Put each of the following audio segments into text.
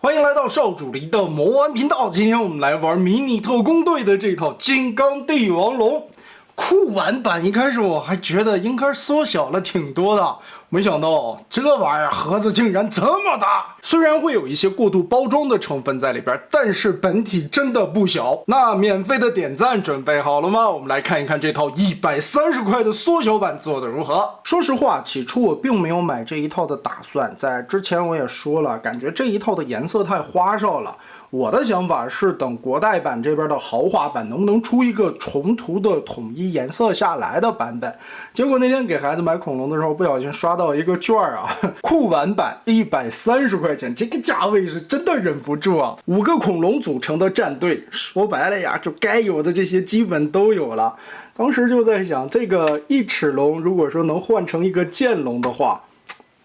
歡迎來到少主離的魔玩頻道。今天我們來玩迷你特工隊的這套金剛帝王龍酷玩版。一開始我還覺得應該縮小了挺多的，沒想到這玩意兒盒子竟然這麼大。雖然會有一些過度包裝的成分在裡邊，但是本體真的不小。那免費的點讚準備好了嗎？我們來看一看這套130塊的縮小版做的如何。說實話，起初我並没有買這一套的打算，在之前我也說了，感覺這一套的顏色太花哨了。我的想法是等国代版這邊的豪华版能不能出一個重涂的統一顏色下來的版本。結果那天給孩子買恐龍的时候，不小心刷到一個券啊，酷玩版130塊錢，這個價位是真的忍不住啊！5個恐龍組成的戰隊，說白了呀，就該有的這些基本都有了。當時就在想，這個1尺龍如果說能換成一個劍龍的話，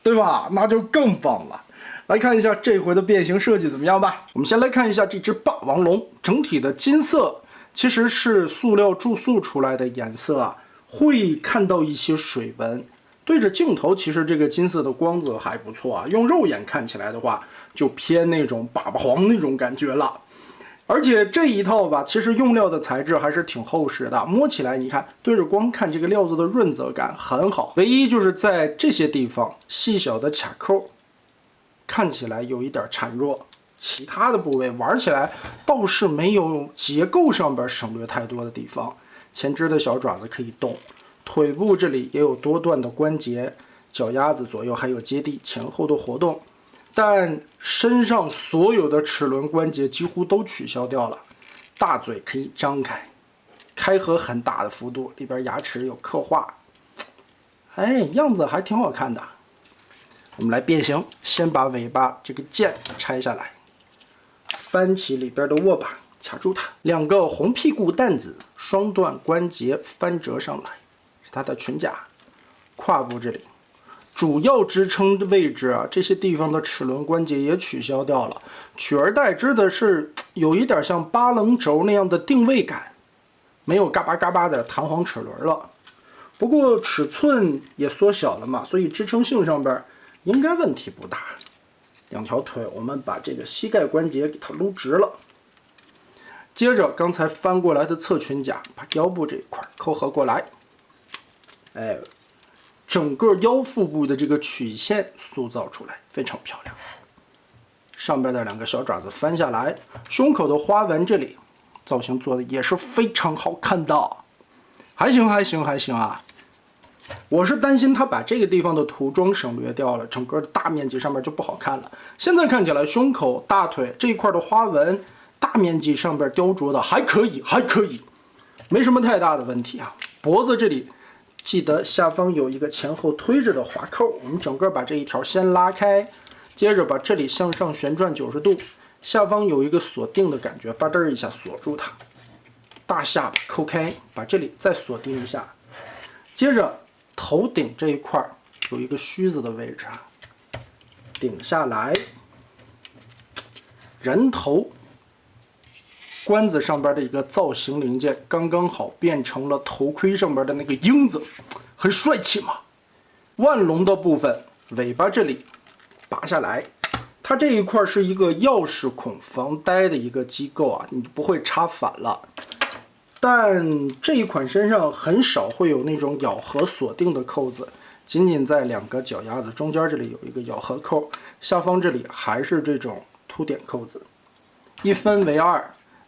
對吧？那就更棒了。来看一下這回的变形設計怎麼樣吧。我們先來看一下這只霸王龍，整體的金色其實是塑料注塑出來的顏色啊，會看到一些水紋。對着鏡頭，其實這個金色的光泽還不錯啊，用肉眼看起來的話，就偏那種粑粑黄那種感覺了。而且這一套吧，其實用料的材質還是挺厚實的，摸起来你看，对着光看这個料子的潤澤感很好。唯一就是在這些地方細小的卡扣，看起來有一點孱弱，其他的部位玩起來倒是沒有結構上邊省略太多的地方。前肢的小爪子可以動，腿部這裡也有多段的關節，腳丫子左右還有接地前後的活動，但身上所有的齒轮關節幾乎都取消掉了。大嘴可以張開，開合很大的幅度，裡邊牙齒有刻畫，哎，樣子還挺好看的。我們來变形，先把尾巴這個剑拆下來，翻起裡邊的握把，卡住它。2個紅屁股蛋子，雙段關節翻折上來，是它的裙甲。胯部這裡主要支撐的位置啊，這些地方的齒輪關節也取消掉了，取而代之的是有一點像8棱軸那樣的定位感，没有嘎巴嘎巴的彈簧齒輪了。不過尺寸也縮小了嘛，所以支撐性上邊應該問題不大。2條腿，我們把這個膝蓋關節給它擼直了。接着剛才翻過來的側裙甲，把腰部這一塊扣合過來。哎，整個腰腹部的這個曲線塑造出來，非常漂亮。上邊的2個小爪子翻下來，胸口的花紋這裡造型做的也是非常好看的，還行啊。我是擔心他把這個地方的塗裝省略掉了，整個大面積上面就不好看了。現在看起來胸口、大腿這一塊的花紋，大面積上邊雕琢的還可以，沒什麼太大的問題啊。脖子這裡記得下方有一個前後推着的滑扣，我們整個把這一條先拉開，接着把這裡向上旋轉90度，下方有一個鎖定的感覺，吧嘚一下鎖住它。大下巴扣開，把這裡再鎖定一下，接着头頂這一塊有一個鬚子的位置，頂下來，人頭冠子上邊的一個造型零件剛剛好變成了頭盔上邊的那個鷹子，很帥氣嘛。腕龍的部分，尾巴這裡拔下來，它這一塊是一個鑰匙孔防呆的一個機構啊，你不會插反了。但這一款身上很少会有那种咬合锁定的扣子，仅仅在2個腳丫子中間這裡有一個咬合扣，下方這裡還是這種凸點扣子。一分為2，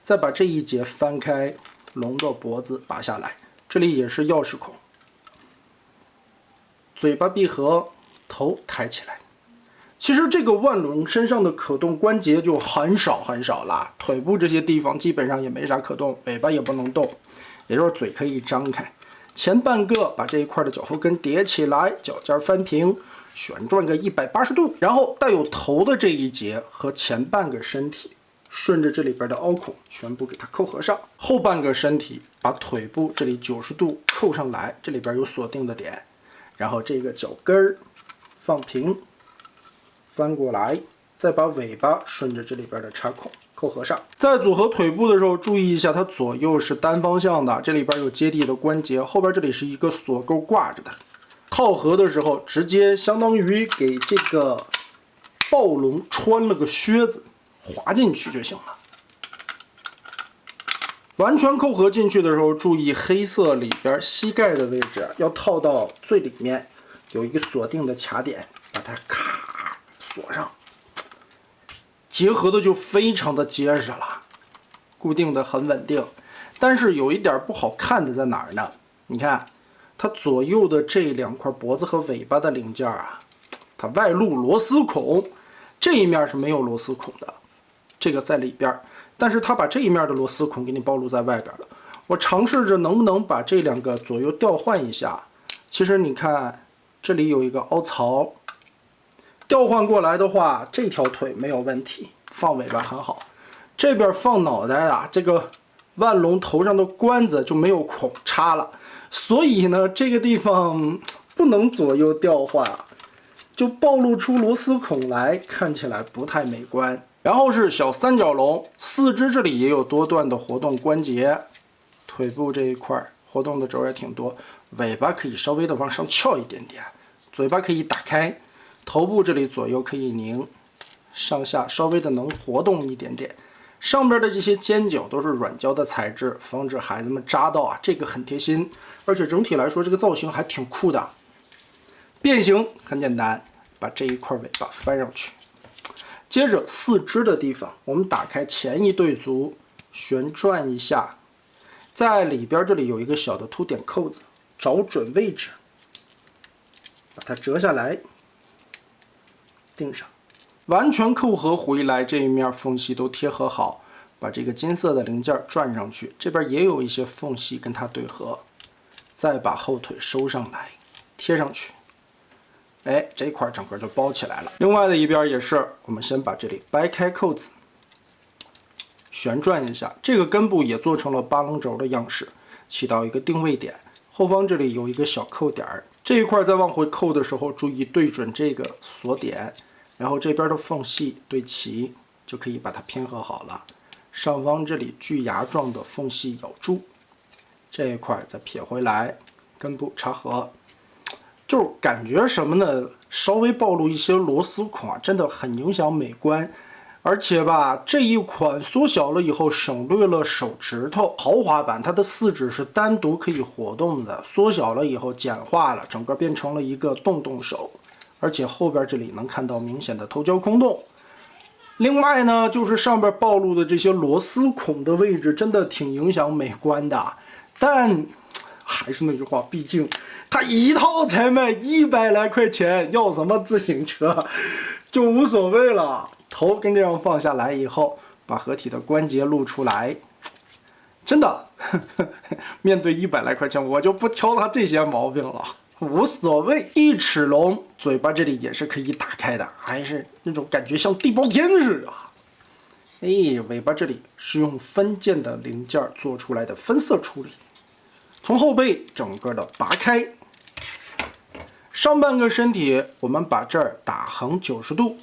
再把這一節翻開，龍的脖子拔下來，這裡也是鑰匙孔。嘴巴閉合，頭抬起来。其實這個腕龍身上的可動關節就很少了，腿部這些地方基本上也没啥可動，尾巴也不能動，也就是嘴可以張開。前半個把這一塊的腳後跟疊起來，腳尖翻平，旋轉個180度，然後帶有頭的這一節和前半個身體順着這裡邊的凹孔全部給它扣合上，後半個身體把腿部這裡90度扣上來，這裡邊有鎖定的點，然後這個腳跟兒放平。翻過來，再把尾巴順着這裡邊的插孔扣合上。在組合腿部的時候，注意一下它左右是單方向的，这裡邊有接地的關節，後邊這裡是一個鎖鈎掛着的。套合的時候，直接相當於給這個暴龍穿了個靴子，滑进去就行了。完全扣合进去的时候，注意黑色里边膝盖的位置要套到最里面，有一个锁定的卡点，把它咔锁上，结合的就非常的结实了，固定的很稳定。但是有一点不好看的在哪儿呢？你看，它左右的这两块脖子和尾巴的零件啊，它外露螺丝孔，这一面是没有螺丝孔的，这个在里边。但是它把这一面的螺丝孔给你暴露在外边了。我嘗試着能不能把这两个左右調換一下。其實你看，這裡有一個凹槽，調換過來的話，這條腿沒有問題，放尾巴很好。這邊放腦袋啊，這個萬龍頭上的關子就沒有孔插了，所以呢，這個地方不能左右調換啊，就暴露出螺絲孔來，看起來不太美觀。然後是小三角龍，四肢這裡也有多段的活動關節，腿部這一塊活動的軸也挺多，尾巴可以稍微的往上翹一點點，嘴巴可以打開，頭部這裡左右可以擰，上下稍微的能活動一點點。上邊的這些尖角都是軟膠的材質，防止孩子們扎到啊，這個很貼心，而且整體來說這個造型還挺酷的。變形很簡單，把這一塊尾巴翻上去。接着四肢的地方，我們打開前一對足，旋轉一下，在裡邊這裡有一個小的凸點扣子，找準位置，把它折下來，釘上，完全扣合回來，這一面縫隙都貼合好，把這個金色的零件轉上去，這邊也有一些縫隙跟它對合，再把後腿收上來，貼上去。哎，這塊整個就包起來了。另外的一邊也是，我們先把這裡掰開扣子，旋轉一下，這個根部也做成了八棱軸的樣式，起到一個定位點。後方這裡有一個小扣點兒，這一塊再往回扣的時候，注意對準這個鎖點，然後這邊的縫隙對齊，就可以把它拼合好了。上方這裡鋸牙狀的縫隙咬住，這一塊再撇回來，根部插合。就是感覺什麼呢？稍微暴露一些螺絲孔啊，真的很影響美觀。而且吧，這一款縮小了以後省略了手指頭。豪華版它的四指是單獨可以活動的，縮小了以後簡化了，整個變成了一個動動手。而且後邊這裡能看到明顯的頭膠空洞。另外呢，就是上邊暴露的這些螺絲孔的位置，真的挺影響美觀的。但還是那句話，畢竟它一套才賣100來塊錢，要什麼自行車就無所謂了。頭跟這樣放下來以後，把合體的關節露出來，真的面對100來塊錢，我就不挑它這些毛病了，無所謂。一尺龍嘴巴這裡也是可以打開的，還是那種感覺像地包天似的。哎，尾巴這裡是用分件的零件做出來的分色處理。從後背整個的拔開，上半個身體我們把這兒打橫90度，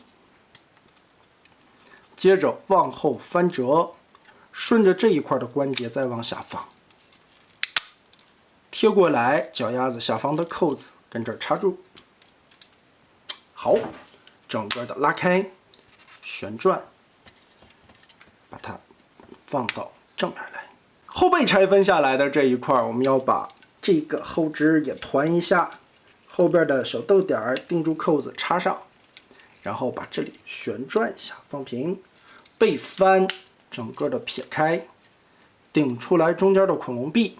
接着往後翻折，順着這一塊的關節再往下放，貼過來，腳丫子下方的扣子跟這兒插住，好，整個的拉開，旋轉，把它放到正面來。後背拆分下來的這一塊，我們要把這個後肢也團一下，後邊的小豆點定住扣子插上，然後把這裡旋轉一下放平，背翻，整個的撇開，頂出來中間的恐龍臂。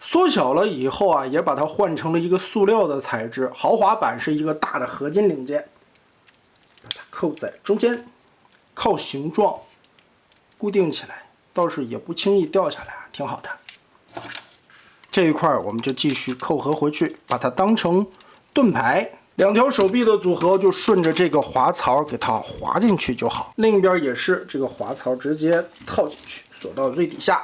縮小了以後啊，也把它換成了一個塑料的材質，豪華版是一個大的合金零件，把它扣在中間，靠形狀固定起來。倒是也不輕易掉下來，挺好的。這一塊我們就繼續扣合回去，把它當成盾牌。兩條手臂的組合就順着這個滑槽給它滑進去就好。另一邊也是這個滑槽直接套進去，鎖到最底下。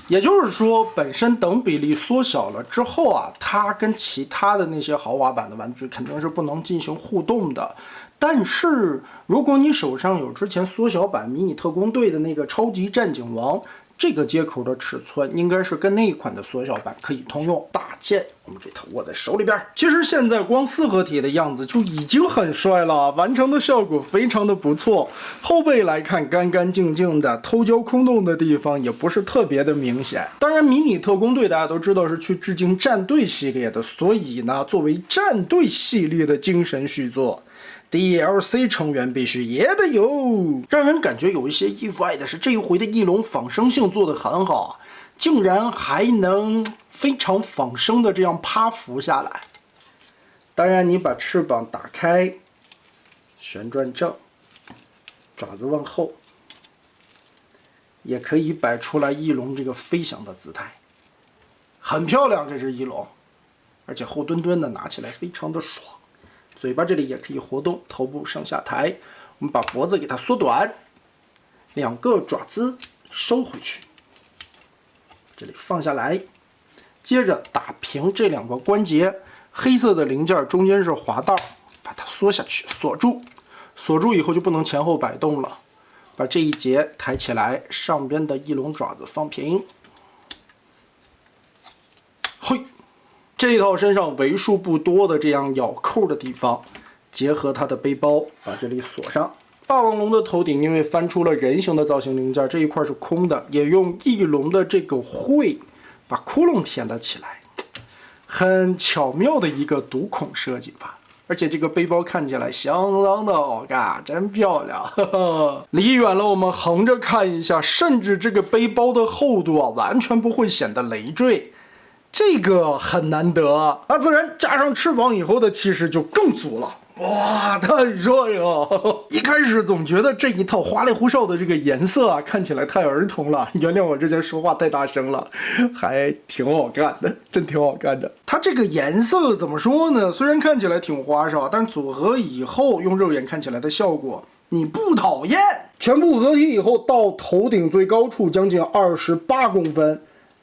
也就是說，本身等比例縮小了之後啊，它跟其他的那些豪華版的玩具肯定是不能進行互動的。但是如果你手上有之前縮小版迷你特工隊的那個超級戰警王，這個接口的尺寸應該是跟那一款的縮小版可以通用。大件，我们这套握在手里边。其實現在光四合體的樣子就已經很帥了，完成的效果非常的不錯。後背來看乾乾淨淨的，偷膠空洞的地方也不是特別的明顯。當然，迷你特工隊大家都知道是去致敬戰隊系列的，所以呢，作為戰隊系列的精神續作。DLC 成員必須也得有。讓人感覺有一些意外的是，這一回的翼龍仿生性做得很好，竟然還能非常仿生的這樣趴伏下來。當然，你把翅膀打開，旋轉正，爪子往後，也可以擺出來翼龍這個飛翔的姿態，很漂亮。這隻翼龍，而且厚墩墩的，拿起來非常的爽。嘴巴這裡也可以活動，頭部上下抬。我們把脖子給它縮短，兩個爪子收回去，這裡放下來，接着打平這兩個關節，黑色的零件中間是滑道，把它縮下去，鎖住。鎖住以後就不能前後擺動了。把這一節抬起來，上邊的翼龍爪子放平。嘿。這一套身上為數不多的這樣咬扣的地方，結合它的背包，把這裡鎖上。霸王龍的頭頂因為翻出了人形的造型零件，這一塊是空的，也用翼龍的這個喙把窟窿填了起來，很巧妙的一個獨孔設計吧。而且這個背包看起來相當的好看，真漂亮。呵呵，離遠了我們橫着看一下，甚至這個背包的厚度啊，完全不會顯得累贅。這個很難得，那自然加上翅膀以後的氣勢就更足了。哇，太帥了！一開始總覺得這一套花裡胡哨的這個顏色啊，看起來太兒童了。原諒我之前說話太大聲了，還挺好看的，真挺好看的。它這個顏色怎麼說呢？雖然看起來挺花哨，但組合以後用肉眼看起來的效果，你不討厭。全部合體以後，到頭頂最高處將近28公分。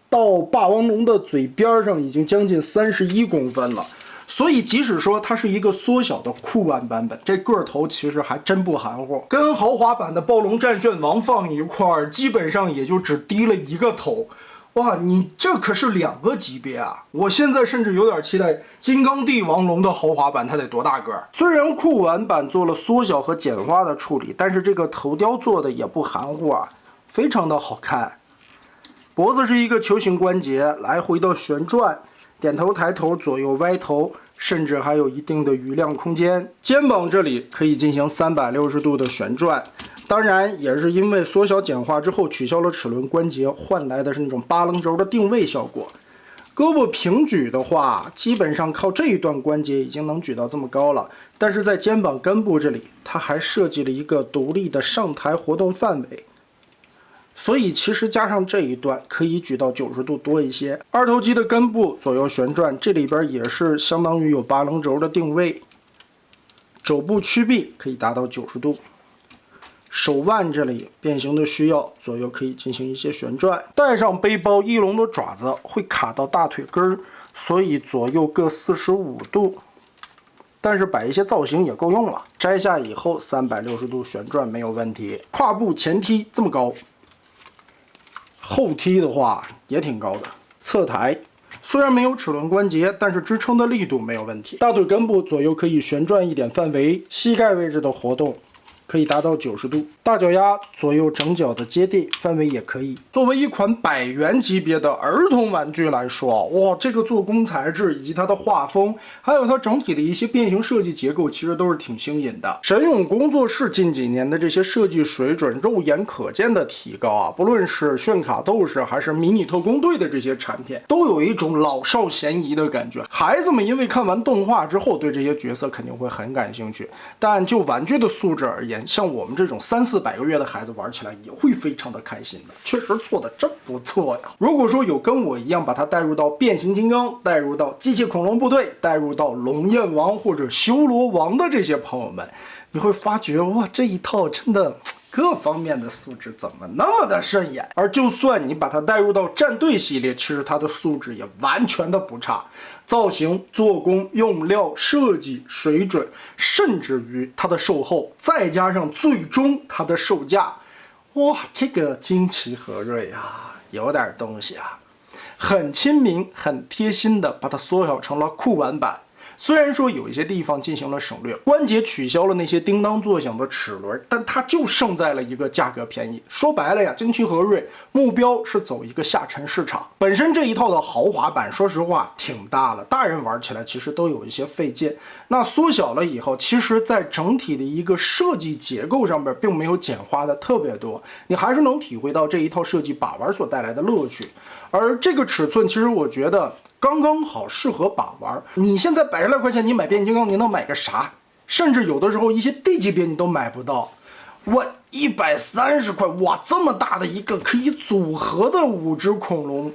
到霸王龍的嘴邊上已經將近31公分了，所以即使說它是一個縮小的酷玩版本，這個頭其實還真不含糊。跟豪華版的暴龍戰旋王放一塊兒，基本上也就只低了一個頭。哇，你這可是2個級別啊！我現在甚至有點期待金剛帝王龍的豪華版，它得多大個？雖然酷玩版做了縮小和簡化的處理，但是這個頭雕做的也不含糊啊，非常的好看。脖子是一個球形關節，來回的旋轉，點頭抬頭，左右歪頭，甚至還有一定的餘量空間。肩膀這裡可以進行360度的旋轉，當然也是因為縮小簡化之後取消了齒輪關節，換來的是那種8稜軸的定位效果。胳膊平舉的話，基本上靠這一段關節已經能舉到這麼高了，但是在肩膀根部這裡，它還設計了一個獨立的上抬活動範圍。所以其實加上這一段可以舉到90度多一些。二頭肌的根部左右旋轉，這裡邊也是相當於有8稜軸的定位。肘部曲臂可以達到90度，手腕這裡變形的需要，左右可以進行一些旋轉。帶上背包，翼龍的爪子會卡到大腿根兒，所以左右各45度。但是擺一些造型也夠用了。摘下以後360度旋轉沒有問題。胯部前踢這麼高。後踢的話也挺高的，側抬雖然沒有齒輪關節，但是支撐的力度沒有問題。大腿根部左右可以旋轉一點範圍，膝蓋位置的活動可以達到90度，大腳丫左右整腳的接地範圍也可以。作為一款100元級別的兒童玩具來說，哇，這個做工材質以及它的畫風，還有它整體的一些變形設計結構，其實都是挺新穎的。神勇工作室近幾年的這些設計水準，肉眼可見的提高啊！不論是炫卡鬥士還是迷你特工隊的這些產品，都有一種老少咸宜的感覺。孩子們因為看完動畫之後，對這些角色肯定會很感興趣，但就玩具的素質而言，像我們這種300-400個月的孩子玩起來也會非常的開心的，確實做的真不錯呀。如果說有跟我一樣把它帶入到變形金剛、帶入到機器恐龍部隊、帶入到龍焰王或者修羅王的這些朋友們，你會發覺哇，這一套真的各方面的素質怎麼那麼的順眼？而就算你把它带入到戰隊系列，其實它的素質也完全的不差。造型、做工、用料、設計、水準，甚至於它的售後，再加上最終它的售價，哇，这個金崎和瑞啊，有點東西啊，很親民、很貼心的把它縮小成了酷玩版。雖然說有一些地方進行了省略，關節取消了那些叮當作響的齒輪，但它就勝在了一個價格便宜。說白了呀，金崎和瑞目標是走一個下沉市場。本身這一套的豪華版，說實話挺大了，大人玩起來其實都有一些費勁。那縮小了以後，其實在整體的一個設計結構上面，並沒有簡化的特別多，你還是能體會到這一套設計把玩所帶來的樂趣。而這個尺寸，其實我覺得剛剛好，適合把玩。你現在100來塊錢，你買變形金剛，你能買個啥？甚至有的時候一些地級別你都買不到。我130塊，哇，這麼大的一個可以組合的5隻恐龍，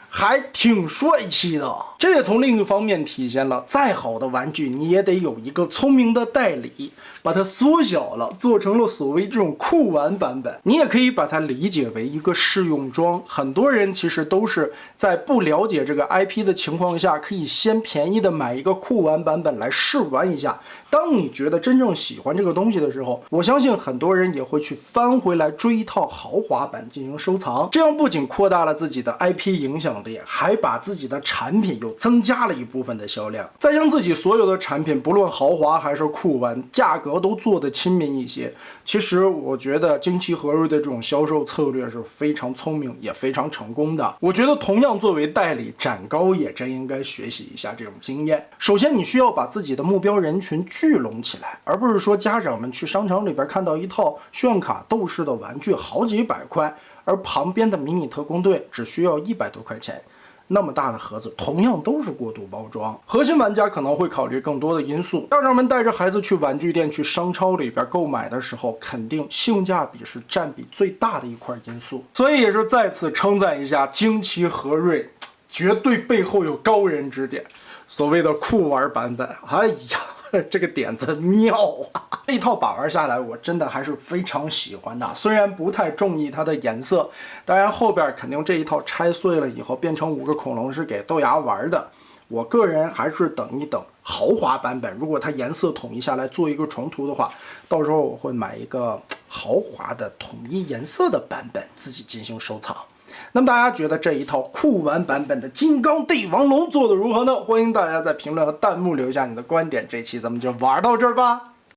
還挺帥氣的。這也從另一方面體現了，再好的玩具你也得有一個聰明的代理，把它縮小了，做成了所謂這種酷玩版本。你也可以把它理解為一個試用裝。很多人其實都是在不了解這個 IP 的情況下，可以先便宜的買一個酷玩版本來試玩一下。當你覺得真正喜歡這個東西的時候，我相信很多人也會去翻回來追一套豪華版進行收藏。這樣不僅擴大了自己的 IP 影響力，還把自己的產品又增加了一部分的銷量，再將自己所有的產品，不論豪華還是酷玩，價格都做得親民一些。其實我覺得金崎和瑞的這種銷售策略是非常聰明也非常成功的。我覺得同樣作為代理，展高也真應該學習一下這種經驗。首先你需要把自己的目標人群聚攏起來，而不是說家長們去商場裡邊看到一套炫卡鬥士的玩具好幾百塊，而旁邊的迷你特工隊只需要100多塊錢。那麼大的盒子同樣都是過度包裝，核心玩家可能会考慮更多的因素。家长们带着孩子去玩具店、去商超里边购買的时候，肯定性價比是占比最大的一塊因素。所以也是再次稱讚一下金崎和瑞，絕對背後有高人指點。所謂的酷玩版本，哎呀，這個點子妙啊！這一套把玩下來，我真的還是非常喜歡的。雖然不太中意它的顏色，當然後邊肯定這一套拆碎了以後變成5個恐龍是給豆芽玩的。我個人還是等一等豪華版本，如果它顏色統一下來做一個重塗的話，到時候我會買一個豪華的統一顏色的版本自己進行收藏。那麼大家覺得這一套酷玩版本的金剛帝王龍做得如何呢？歡迎大家在評論和彈幕留下你的觀點。這期咱們就玩到這兒吧。